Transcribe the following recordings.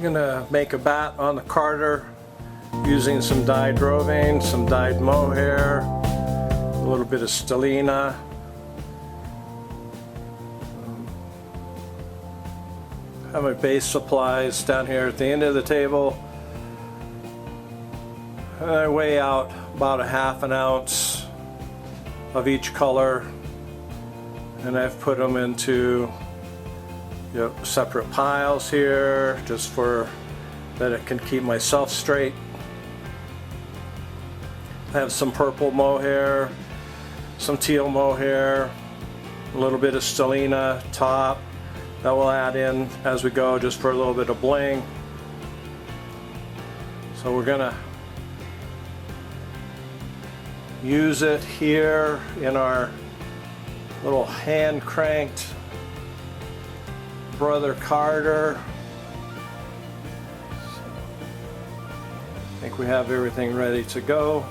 gonna make a bat on the carder using some dyed roving, some dyed mohair, a little bit of stellina. I have my base supplies down here at the end of the table. And I weigh out about a half an ounce of each color, and I've put them into separate piles here just for that it can keep myself straight. I have some purple mohair, some teal mohair, a little bit of stellina top that we'll add in as we go just for a little bit of bling. So we're gonna use it here in our little hand cranked Brother Carter. I think we have everything ready to go.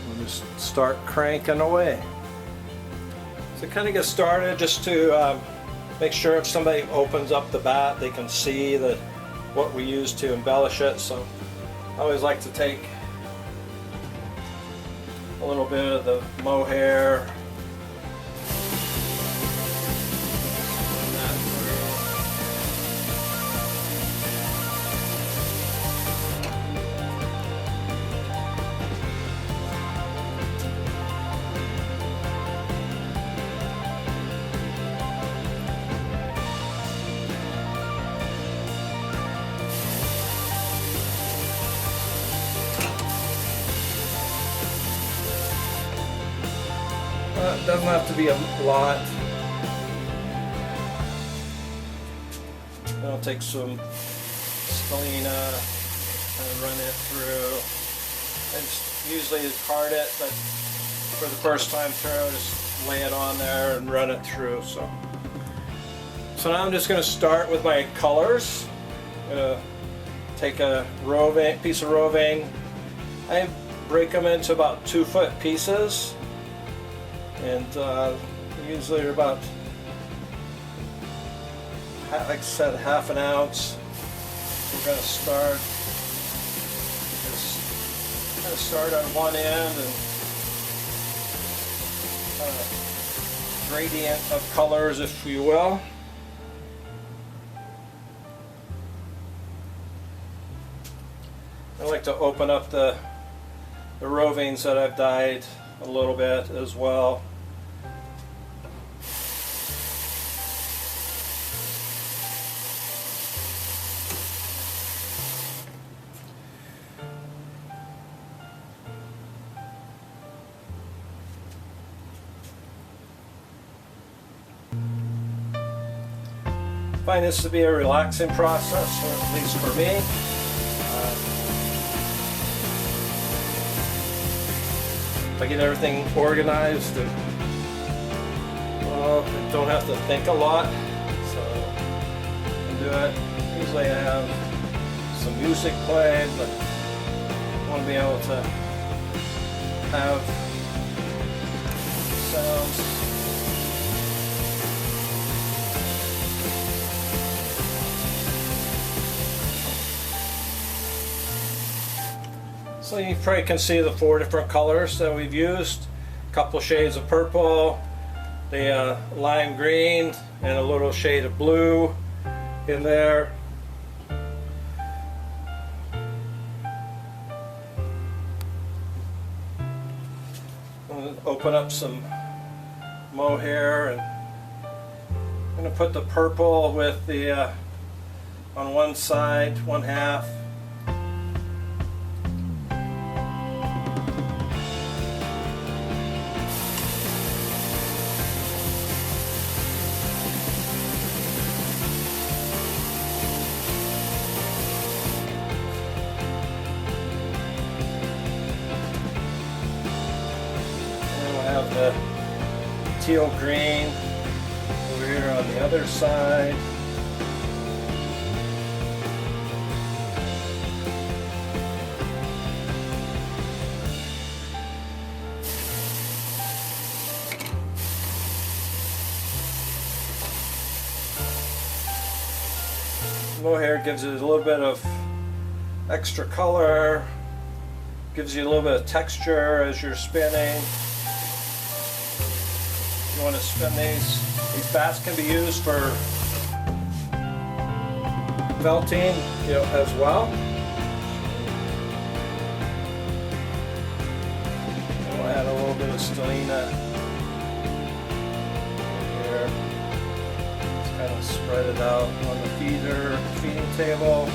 We'll just start cranking away. So kind of get started just to make sure if somebody opens up the bat they can see what we use to embellish it. So I always like to take a little bit of the mohair, it doesn't have to be a lot. I'll take some stellina and run it through. I just usually card it, but for the first time through, just lay it on there and run it through. So now I'm just going to start with my colors. I'm going to take a piece of roving. I break them into about 2-foot pieces. And usually they're about, like I said, half an ounce. We're going to start on one end and gradient of colors, if you will. I like to open up the rovings that I've dyed a little bit as well. I find this to be a relaxing process, or at least for me. If I get everything organized, and well, I don't have to think a lot, so I can do it. Usually I have some music played, but I want to be able to have sounds. So you probably can see the 4 different colors that we've used. A couple shades of purple, the lime green, and a little shade of blue in there. I'm going to open up some mohair, and I'm going to put the purple with the on one side, one half. Have the teal green over here on the other side. mohair gives it a little bit of extra color, gives you a little bit of texture as you're spinning. You want to spin these bats can be used for felting, as well. We'll add a little bit of stellina here. Just kind of spread it out on the feeding table.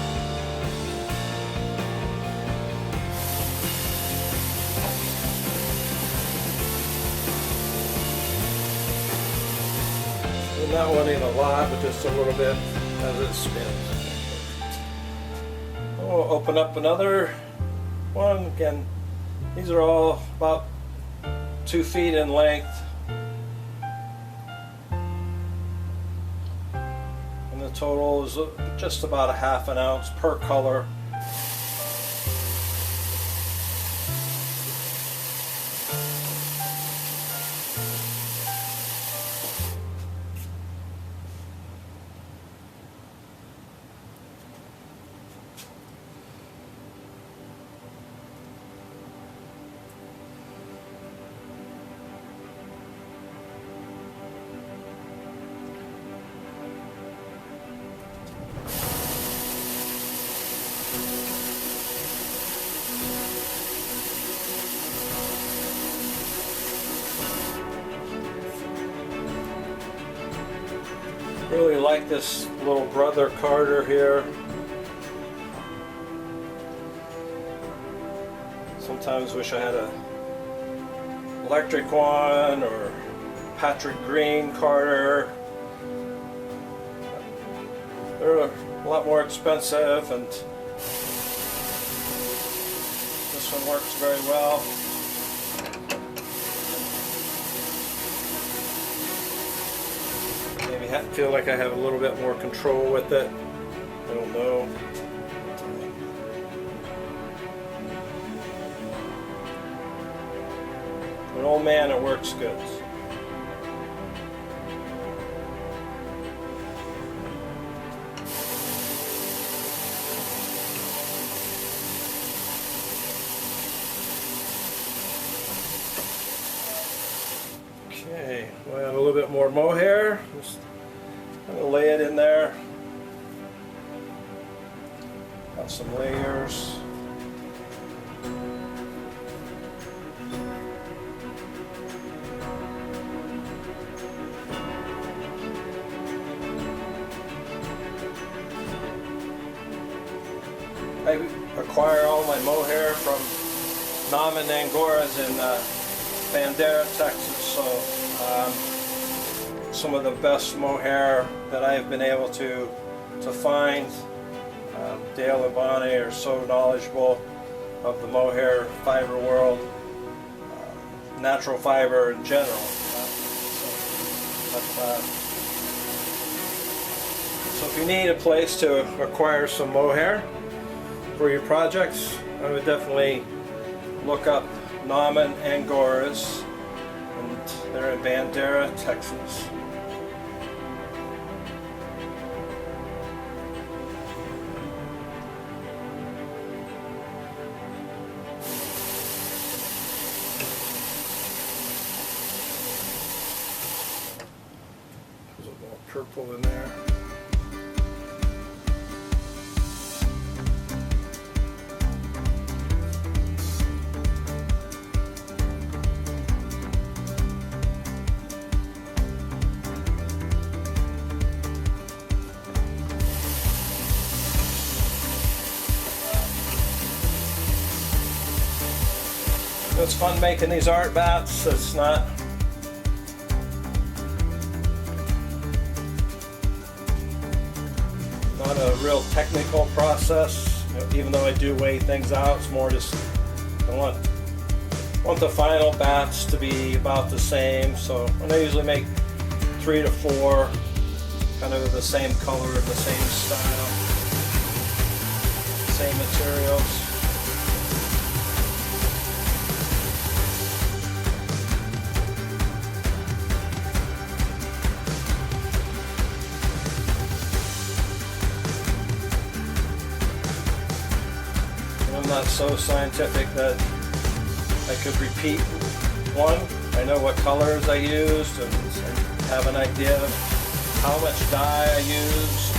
We're not wanting a lot, but just a little bit as it spins. We'll open up another one. Again, these are all about 2 feet in length. And the total is just about 1/2 ounce per color. Really like this little brother Carter here. Sometimes wish I had a electric one or Patrick Green Carter. They're a lot more expensive, and this one works very well. Maybe I feel like I have a little bit more control with it. I don't know. But oh man, it works good. Okay, we'll add a little bit more mohair. Just kind of lay it in there. Got some layers. I acquire all my mohair from Namen Angoras in Bandera, Texas. So some of the best mohair that I've been able to find. Dale and Bonnie are so knowledgeable of the mohair fiber world, natural fiber in general. So if you need a place to acquire some mohair for your projects, I would definitely look up Namen Angoras, and they're in Bandera, Texas. There's a little purple in there. It's fun making these art bats. It's not a real technical process. Even though I do weigh things out, it's more just I want the final bats to be about the same. So I usually make 3 to 4, kind of the same color, the same style, same materials. I'm not so scientific that I could repeat one. I know what colors I used and have an idea of how much dye I used.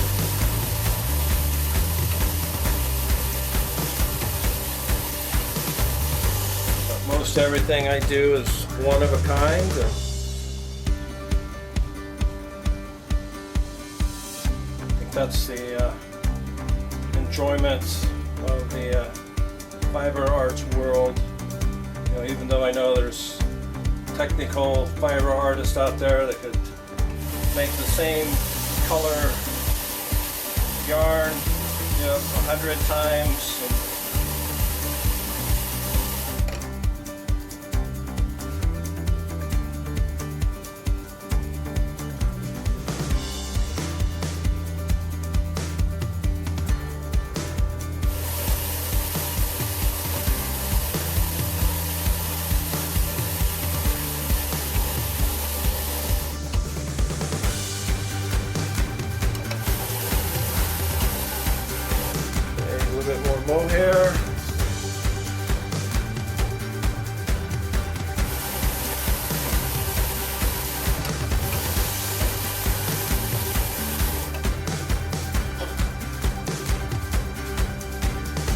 But most everything I do is one of a kind. I think that's the enjoyment of the fiber arts world. You know, even though I know there's technical fiber artists out there that could make the same color yarn, you know, 100 times. A bit more mohair.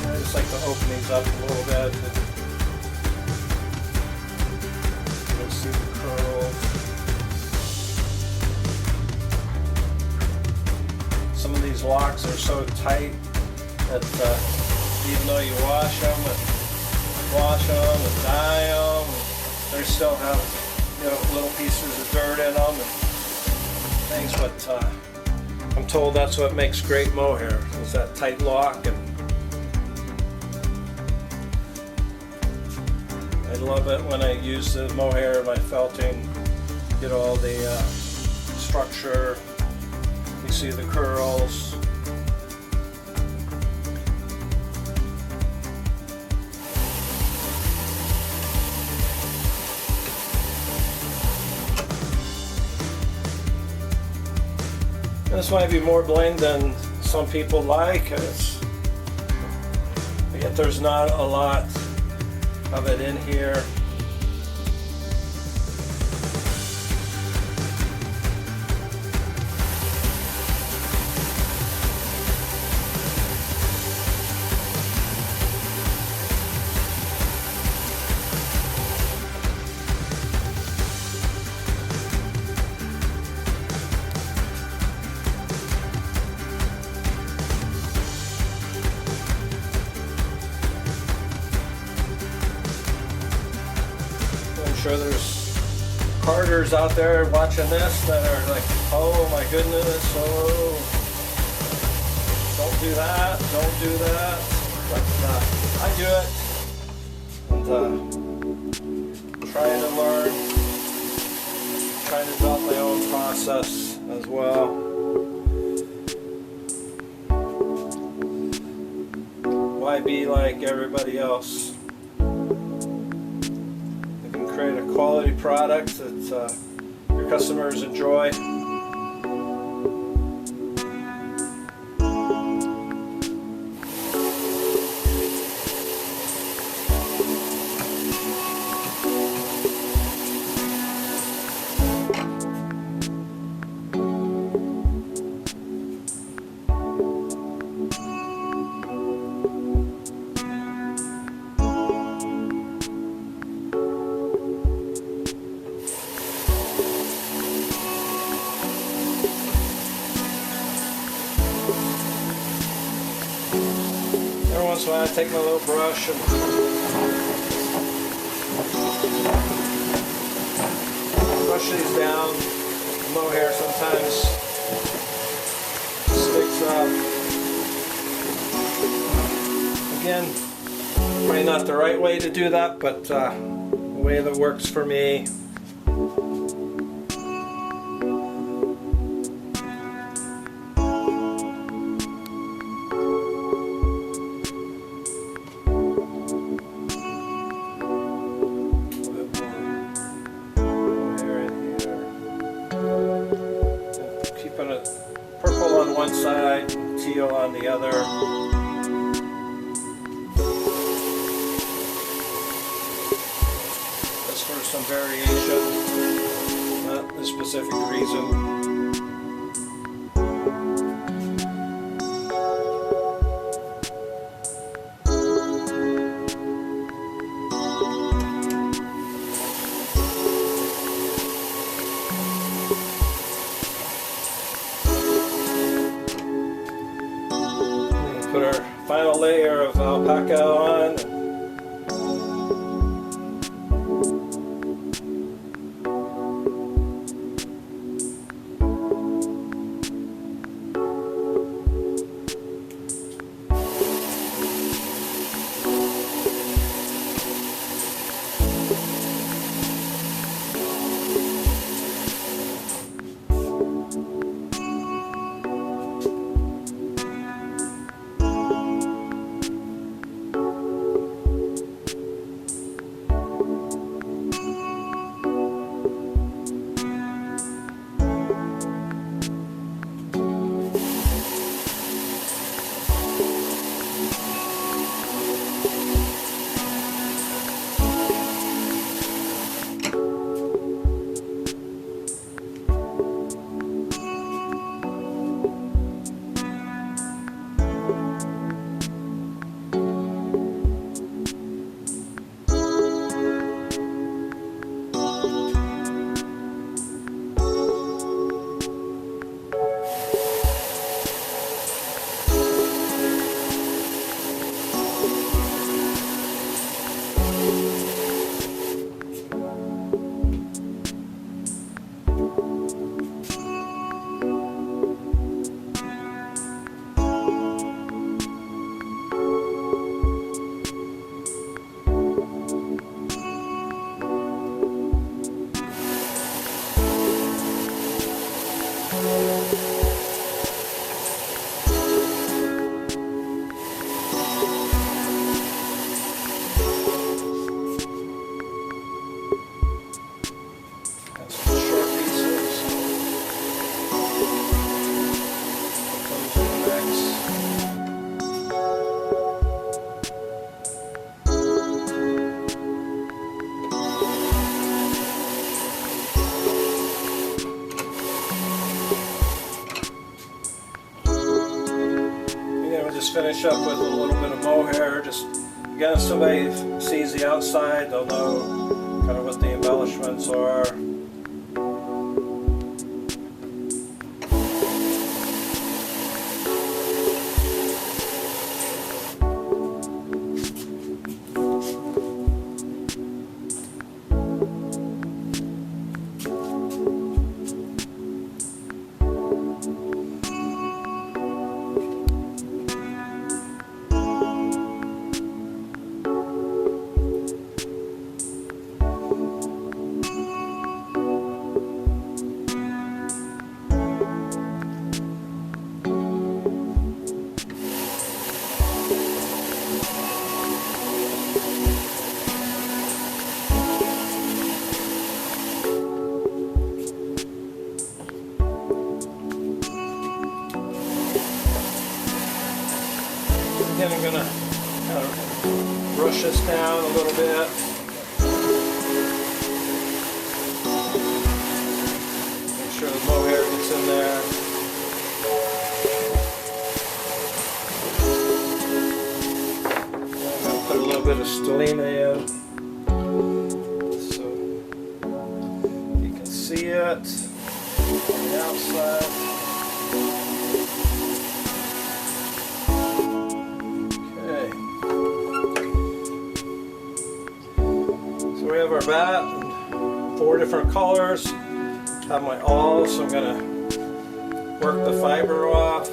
I just like to open these up a little bit. You'll see the curls. Some of these locks are so tight that even though you wash them and dye them, they still have, you know, little pieces of dirt in them and things. But I'm told that's what makes great mohair, is that tight lock. And I love it when I use the mohair in my felting, get all the structure. You see the curls. This might be more bling than some people like, yet there's not a lot of it in here. I'm sure there's carders out there watching this that are like, oh my goodness, oh, don't do that, don't do that. But I do it, and trying to learn, trying to develop my own process as well. Why be like everybody else? Create a quality product that your customers enjoy. Once in a while I take my little brush and brush these down. The mohair sometimes sticks up. Again, probably not the right way to do that, but the way that works for me. Purple on one side, teal on the other. some variation, not a specific reason. Put our final layer of alpaca on. Just finish up with a little bit of mohair. Just again, if somebody sees the outside, they'll know kind of what the embellishments are. Again, I'm going to kind of brush this down a little bit. Make sure the mohair gets in there. I'm going to put a little bit of stellina in so you can see it on the outside. We have our bat in 4 different colors. Have my awl, so I'm going to work the fiber off.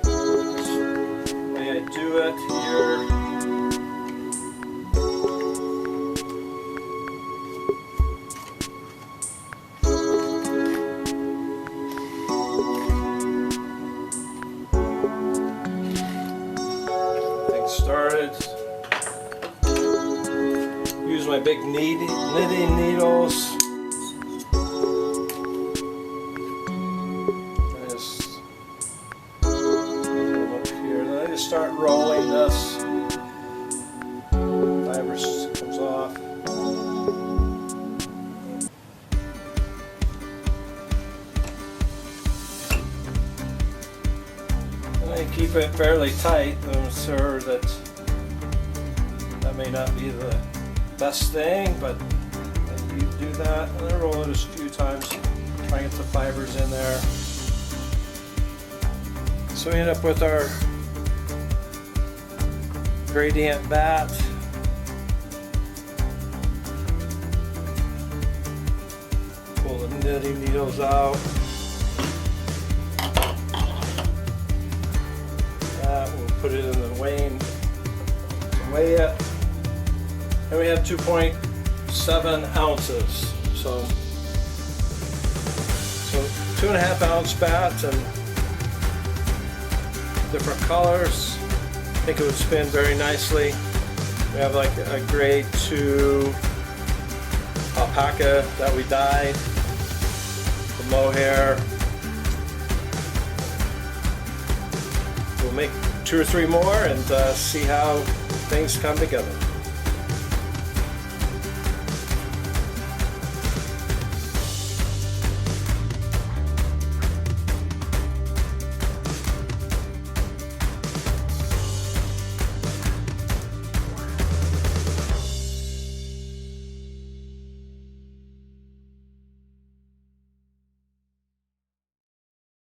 The way I do it here. Things started. Use my big knitting needles. I just go up here. Then I just start rolling this. Fiber comes off. it fairly tight. I'm sure that may not be the best thing, but you do that and then roll it a few times, try and get the fibers in there. So we end up with our gradient batt. Pull the knitting needles out. We'll put it in the weighing to weigh it. And we have 2.7 ounces. So 2.5 ounce batt and different colors. I think it would spin very nicely. We have like a grade 2 alpaca that we dyed, the mohair. We'll make 2 or 3 more and see how things come together.